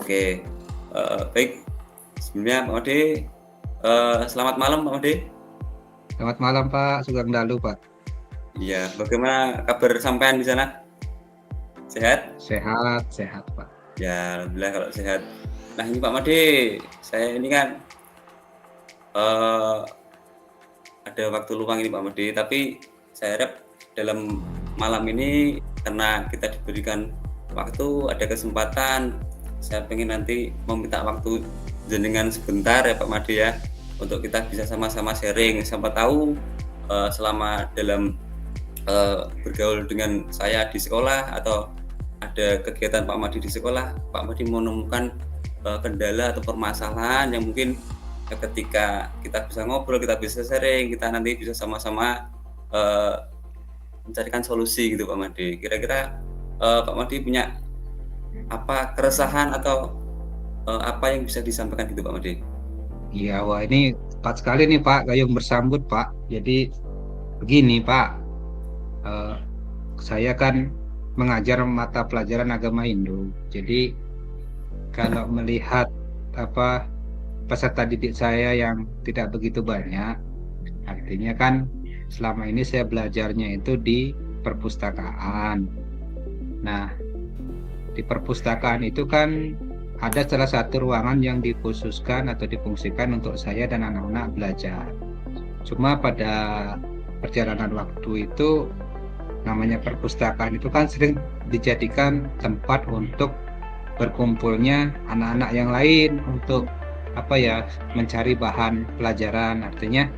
Oke, baik. Sebelumnya Pak Made, selamat malam Pak Made. Selamat malam Pak, Sugeng Dalu Pak. Iya, bagaimana kabar sampean di sana? Sehat? Sehat, sehat Pak. Ya, alhamdulillah kalau sehat. Nah ini Pak Made, saya ini kan uh, ada waktu luang ini Pak Made, tapi saya harap dalam malam ini karena kita diberikan waktu, ada kesempatan, saya pengen nanti meminta waktu jenengan sebentar ya Pak Made ya, untuk kita bisa sama-sama sharing. Siapa tahu selama dalam bergaul dengan saya di sekolah atau ada kegiatan Pak Made di sekolah, Pak Made menemukan kendala atau permasalahan yang mungkin ketika kita bisa ngobrol, kita bisa sharing, kita nanti bisa sama-sama mencarikan solusi gitu Pak Made. Kira-kira Pak Made punya apa keresahan atau apa yang bisa disampaikan gitu Pak Made? Iya, wah ini tepat sekali nih Pak, gayung bersambut Pak. Jadi begini Pak, eh, saya kan mengajar mata pelajaran agama Hindu. Jadi kalau melihat apa peserta didik saya yang tidak begitu banyak, artinya kan selama ini saya belajarnya itu di perpustakaan. Nah, di perpustakaan itu kan ada salah satu ruangan yang dikhususkan atau difungsikan untuk saya dan anak-anak belajar. Cuma pada perjalanan waktu itu namanya perpustakaan itu kan sering dijadikan tempat untuk berkumpulnya anak-anak yang lain untuk apa ya, mencari bahan pelajaran. Artinya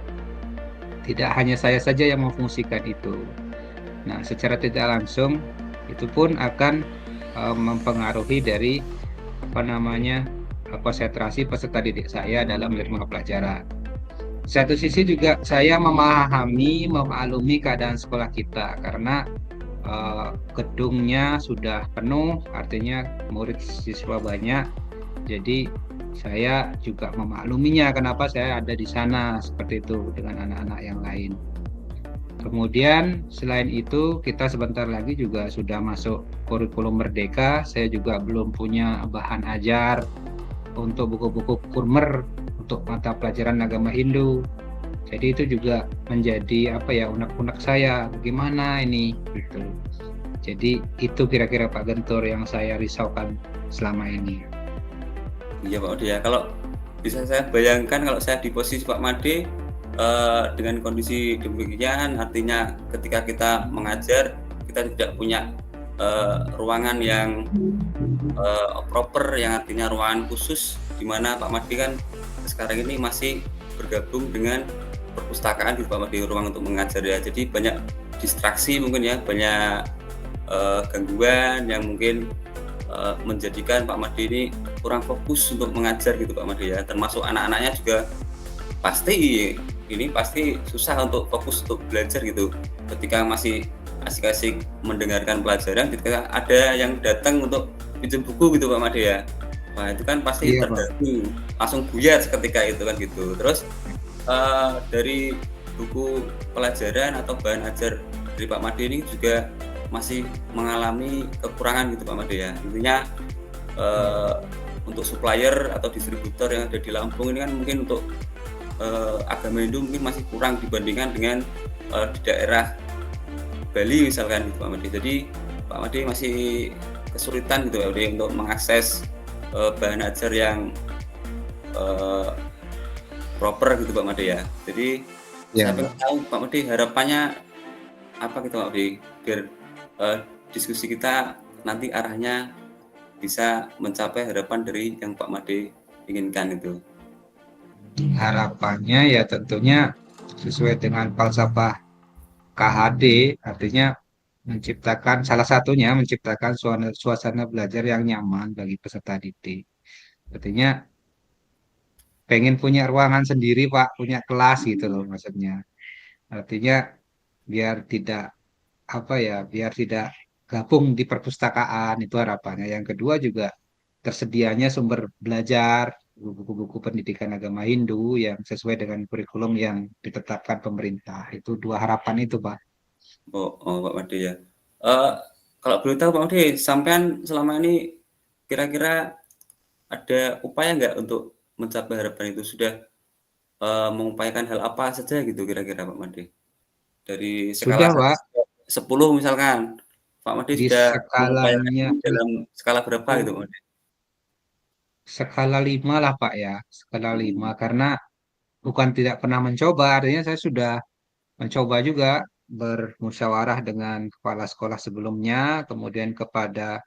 tidak hanya saya saja yang memfungsikan itu. Nah, secara tidak langsung itu pun akan mempengaruhi dari apa namanya konsentrasi peserta didik saya dalam menerima pelajaran. Satu sisi juga saya memahami, memaklumi keadaan sekolah kita karena gedungnya sudah penuh, artinya murid siswa banyak. Jadi saya juga memakluminya kenapa saya ada di sana seperti itu dengan anak-anak yang lain. Kemudian selain itu kita sebentar lagi juga sudah masuk kurikulum merdeka. Saya juga belum punya bahan ajar untuk buku-buku kurmer untuk mata pelajaran agama Hindu. Jadi itu juga menjadi apa ya, unek-unek saya bagaimana ini gitu. Jadi itu kira-kira Pak Gentur yang saya risaukan selama ini. Iya Pak Made ya, kalau bisa saya bayangkan kalau saya di posisi Pak Made dengan kondisi demikian, artinya ketika kita mengajar kita tidak punya ruangan yang proper, yang artinya ruangan khusus, di mana Pak Made kan sekarang ini masih bergabung dengan perpustakaan di Pak Made, ruang untuk mengajar ya. Jadi banyak distraksi mungkin ya, banyak gangguan yang mungkin menjadikan Pak Made ini kurang fokus untuk mengajar gitu Pak Made ya. Termasuk anak-anaknya juga pasti susah untuk fokus untuk belajar gitu ketika masih asik-asik mendengarkan pelajaran, ketika ada yang datang untuk pinjam buku gitu Pak Made ya. Wah itu kan pasti Iya Pak. terganggu, langsung buyar seketika itu kan gitu. Terus dari buku pelajaran atau bahan ajar dari Pak Made ini juga masih mengalami kekurangan gitu Pak Made ya. Intinya untuk supplier atau distributor yang ada di Lampung ini kan mungkin untuk agama Hindu mungkin masih kurang dibandingkan dengan di daerah Bali misalkan gitu Pak Made. Jadi Pak Made masih kesulitan gitu Pak Made untuk mengakses bahan ajar yang proper gitu Pak Made ya. Jadi Ya, saya pengen tahu Pak Made harapannya apa gitu Pak Made biar diskusi kita nanti arahnya bisa mencapai harapan dari yang Pak Made inginkan itu. harapannya ya tentunya sesuai dengan falsafah KHD, artinya menciptakan salah satunya menciptakan suasana belajar yang nyaman bagi peserta didik. Artinya pengen punya ruangan sendiri Pak, punya kelas gitu loh maksudnya. Artinya biar tidak apa ya, biar tidak gabung di perpustakaan itu harapannya. Yang kedua juga tersedianya sumber belajar buku-buku pendidikan agama Hindu yang sesuai dengan kurikulum yang ditetapkan pemerintah. Itu dua harapan itu Pak. Oh, Pak Made ya. Kalau boleh tahu Pak Made, sampean selama ini kira-kira ada upaya nggak untuk mencapai harapan itu? Sudah mengupayakan hal apa saja gitu kira-kira Pak Made? Dari skala Sudah 1 Pak, sampai 10 misalkan, Pak Made di sudah mengupayakan skalanya ini dalam skala berapa itu gitu Pak Made? skala 5 lah Pak ya, skala 5 Mhm, karena bukan tidak pernah mencoba, artinya saya sudah mencoba juga bermusyawarah dengan kepala sekolah sebelumnya, kemudian kepada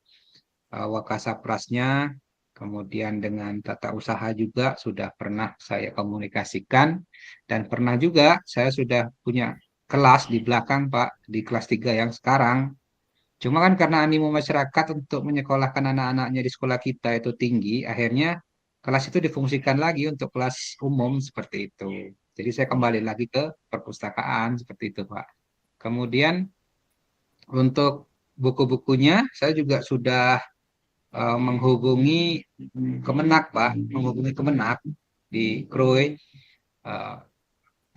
Wakasaprasnya, kemudian dengan tata usaha juga sudah pernah saya komunikasikan, dan pernah juga saya sudah punya kelas di belakang Pak, di kelas 3 yang sekarang. Cuma kan karena animo masyarakat untuk menyekolahkan anak-anaknya di sekolah kita itu tinggi, akhirnya kelas itu difungsikan lagi untuk kelas umum seperti itu. Jadi saya oh kembali lagi ke perpustakaan seperti itu, Pak. Kemudian untuk buku-bukunya saya juga sudah menghubungi Kemenak, Pak, menghubungi Kemenak di Krui, eh,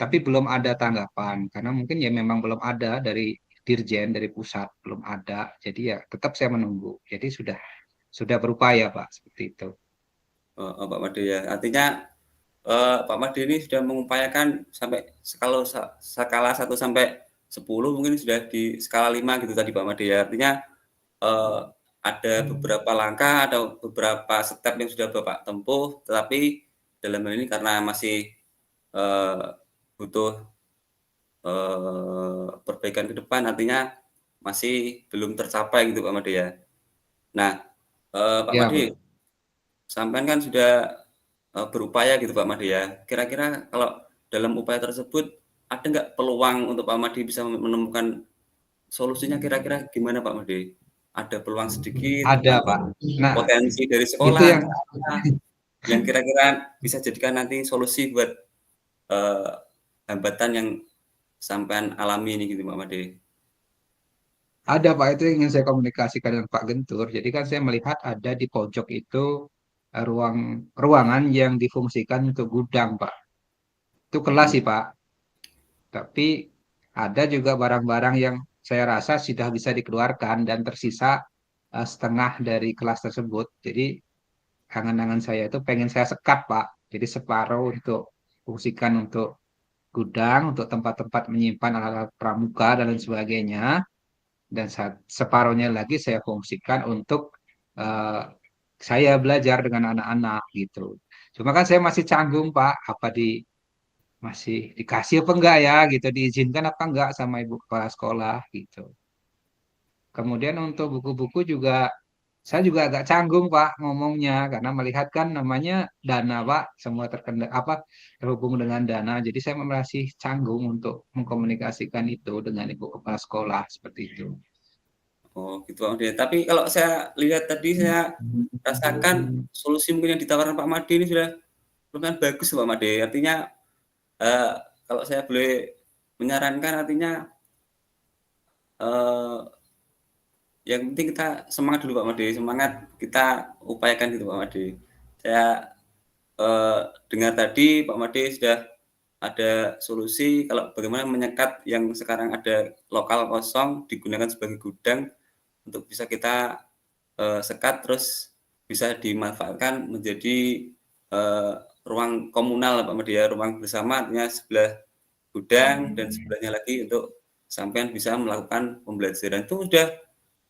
tapi belum ada tanggapan karena mungkin ya memang belum ada dari Dirjen dari pusat belum ada. Jadi ya tetap saya menunggu. Jadi sudah berupaya, Pak, seperti itu. Pak Made ya. Artinya, Pak Made ini sudah mengupayakan sampai skala 1 sampai 10 mungkin sudah di skala 5 gitu tadi Pak Made ya. Artinya, eee, ada beberapa langkah atau beberapa step yang sudah Bapak tempuh, tetapi dalam hal ini karena masih, eee, butuh, perbaikan ke depan, artinya masih belum tercapai gitu Pak Made ya. Nah, Pak Ya, Made, Pak. sampean kan sudah, berupaya gitu Pak Made ya. Kira-kira kalau dalam upaya tersebut, ada nggak peluang untuk Pak Made bisa menemukan solusinya kira-kira gimana Pak Made? Ada peluang sedikit Ada, atau Pak. Nah, potensi dari itu sekolah yang atau apa, yang kira-kira bisa jadikan nanti solusi buat, eee, hambatan yang sampean alami ini gitu Pak Made? ada, Pak, itu yang ingin saya komunikasikan dengan Pak Gentur. Jadi kan saya melihat ada di pojok itu ruangan yang difungsikan untuk gudang, Pak. Itu kelas Mhm. sih, Pak. Tapi ada juga barang-barang yang saya rasa sudah bisa dikeluarkan dan tersisa setengah dari kelas tersebut. Jadi angan-angan saya itu pengen saya sekat, Pak. Jadi separuh untuk fungsikan untuk gudang, untuk tempat-tempat menyimpan alat-alat pramuka dan lain sebagainya. Dan separuhnya lagi saya fungsikan untuk eh, saya belajar dengan anak-anak gitu. Cuma kan saya masih canggung, Pak, apa masih dikasih apa enggak ya gitu, diizinkan apa enggak sama ibu kepala sekolah gitu. Kemudian untuk buku-buku juga saya juga agak canggung Pak ngomongnya karena melihat kan namanya dana Pak, semua apa terhubung dengan dana. Jadi saya masih canggung untuk mengkomunikasikan itu dengan ibu kepala sekolah seperti itu. Oh gitu Pak Made. Tapi kalau saya lihat tadi saya rasakan solusi mungkin yang ditawarkan Pak Made ini sudah lumayan bagus Pak Made. Artinya, eee, kalau saya boleh menyarankan artinya, eee, yang penting kita semangat dulu Pak Made, semangat kita upayakan gitu Pak Made. Saya, dengar tadi Pak Made sudah ada solusi kalau bagaimana menyekat yang sekarang ada lokal kosong digunakan sebagai gudang untuk bisa kita, sekat terus bisa dimanfaatkan menjadi, ruang komunal Pak Made ya, ruang bersama artinya sebelah gudang dan sebelahnya lagi untuk sampean bisa melakukan pembelajaran. Itu udah,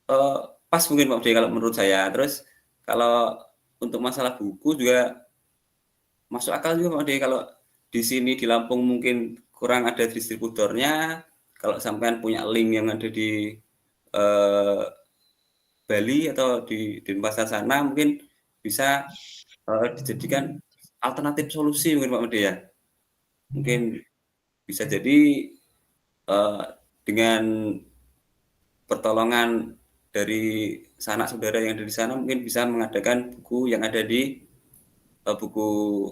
eee, pas mungkin Pak Made kalau menurut saya. Terus kalau untuk masalah buku juga masuk akal juga Pak Made kalau di sini di Lampung mungkin kurang ada distributornya, kalau sampean punya link yang ada di, eee, Bali atau di Denpasar sana mungkin bisa, dijadikan alternatif solusi mungkin Pak Made ya. Mungkin bisa jadi, eee, dengan pertolongan dari sanak saudara yang ada di sana mungkin bisa mengadakan buku yang ada di, buku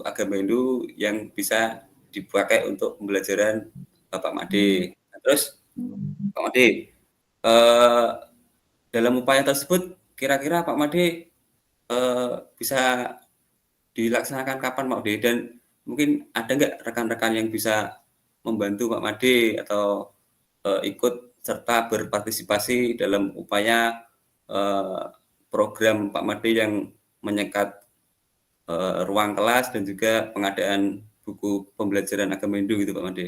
agama Hindu yang bisa dipakai untuk pembelajaran, Pak Made. Nah terus Pak Made, dalam upaya tersebut kira-kira Pak Made, bisa dilaksanakan kapan Pak Made? Dan mungkin ada nggak rekan-rekan yang bisa membantu Pak Made atau, ikut serta berpartisipasi dalam upaya, eee, program Pak Made yang menyekat ruang kelas dan juga pengadaan buku pembelajaran agama Hindu gitu Pak Made.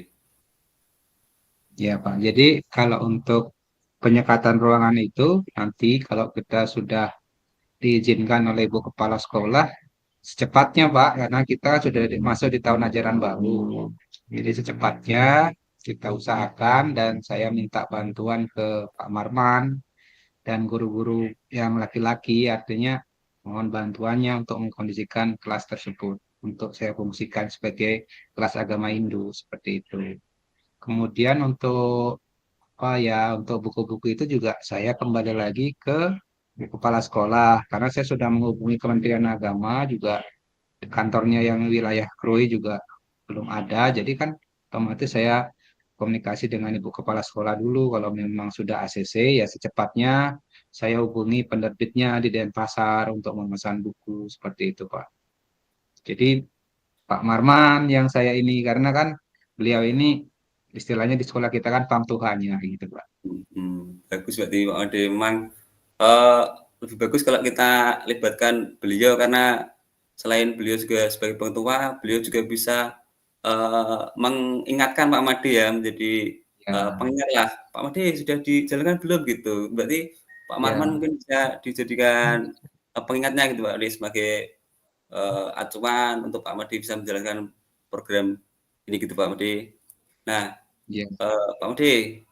Ya, Pak. Jadi kalau untuk penyekatan ruangan itu nanti kalau kita sudah diizinkan oleh Ibu Kepala Sekolah secepatnya, Pak, karena kita sudah masuk di tahun ajaran baru. Jadi secepatnya kita usahakan dan saya minta bantuan ke Pak Marman dan guru-guru yang laki-laki, artinya mohon bantuannya untuk mengkondisikan kelas tersebut untuk saya fungsikan sebagai kelas agama Hindu seperti itu. Kemudian untuk apa ya, untuk buku-buku itu juga saya kembali lagi ke kepala sekolah karena saya sudah menghubungi Kementerian Agama juga kantornya yang wilayah Krui juga belum ada. Jadi kan otomatis saya komunikasi dengan Ibu Kepala Sekolah dulu. Kalau memang sudah ACC ya secepatnya saya hubungi penerbitnya di Denpasar untuk memesan buku seperti itu, Pak. Jadi Pak Marman yang saya ini karena kan beliau ini istilahnya di sekolah kita kan pangtuhannya gitu, Pak. Bagus berarti Pak Made. Memang eh, lebih bagus kalau kita libatkan beliau karena selain beliau juga sebagai pengetua, beliau juga bisa mengingatkan Pak Made ya menjadi Ya, pengingat lah. Pak Made sudah dijalankan belum gitu. Berarti Pak Marman ya, mungkin bisa dijadikan pengingatnya gitu Pak Made sebagai acuan untuk Pak Made bisa menjalankan program ini gitu Pak Made. Nah, ya, Pak Made,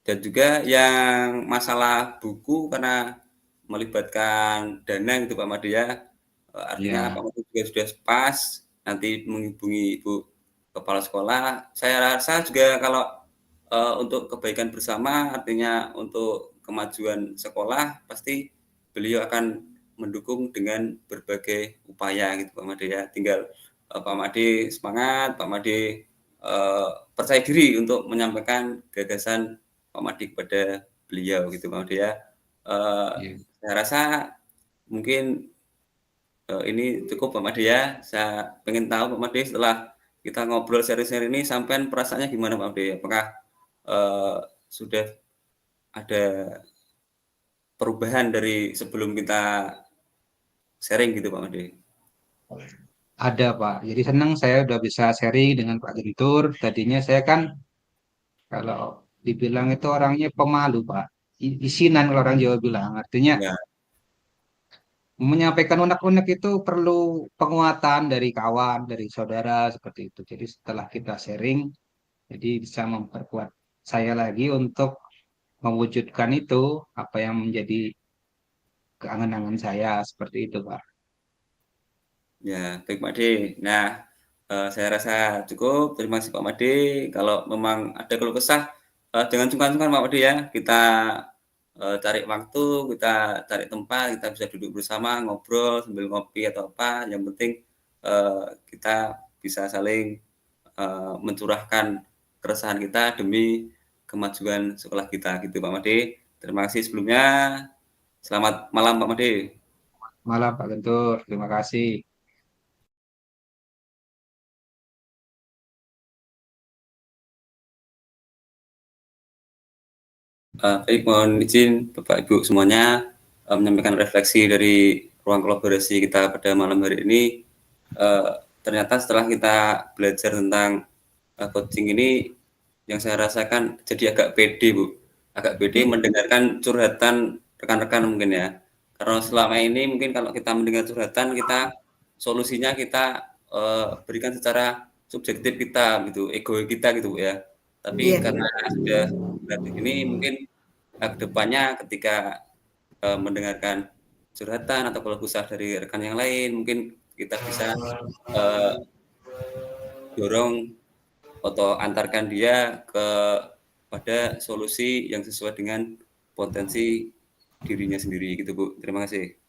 dan juga yang masalah buku karena melibatkan dana gitu Pak Made ya, artinya Pak ya, Made juga sudah pas nanti menghubungi Ibu Kepala Sekolah. Saya rasa juga kalau, untuk kebaikan bersama artinya untuk kemajuan sekolah pasti beliau akan mendukung dengan berbagai upaya gitu Pak Made ya. Tinggal, Pak Made semangat, Pak Made, percaya diri untuk menyampaikan gagasan Pak Made kepada beliau gitu Pak Made ya. Eee, ya. saya rasa mungkin, ini cukup Pak Made ya. Saya pengen tahu Pak Made setelah kita ngobrol sharing-sharing ini sampean perasaannya gimana Pak Made? Apakah, eee, sudah ada perubahan dari sebelum kita sharing gitu Pak Made? Ada Pak. Jadi senang saya udah bisa sharing dengan Pak Guntur. Tadinya saya kan kalau dibilang itu orangnya pemalu Pak. Isinan kalau orang Jawa bilang. Artinya Ya, menyampaikan unek-unek itu perlu penguatan dari kawan, dari saudara seperti itu. Jadi setelah kita sharing, jadi bisa memperkuat saya lagi untuk mewujudkan itu apa yang menjadi keangan-angan saya seperti itu Pak. ya, baik Pak Made. Nah, saya rasa cukup. Terima kasih Pak Made. Kalau memang ada keluh kesah, jangan sungkan-sungkan Pak Made ya. Kita cari waktu, kita cari tempat, kita bisa duduk bersama, ngobrol sambil ngopi atau apa. Yang penting kita bisa saling mencurahkan keresahan kita demi kemajuan sekolah kita gitu Pak Made. Terima kasih sebelumnya. Selamat malam Pak Made. Malam Pak Guntur, terima kasih. Baik, mohon izin Bapak Ibu semuanya menyampaikan refleksi dari ruang kolaborasi kita pada malam hari ini. Eh, Ternyata setelah kita belajar tentang coaching ini, yang saya rasakan jadi agak pede, Bu. Agak pede mendengarkan curhatan rekan-rekan mungkin ya. Karena selama ini mungkin kalau kita mendengar curhatan, kita solusinya kita berikan secara subjektif kita gitu, ego kita gitu, Bu, ya. Tapi Iya, karena sudah gratis ini mungkin ke depannya ketika mendengarkan curhatan atau keluh kesah dari rekan yang lain, mungkin kita bisa eh, dorong atau antarkan dia pada solusi yang sesuai dengan potensi dirinya sendiri gitu Bu. Terima kasih.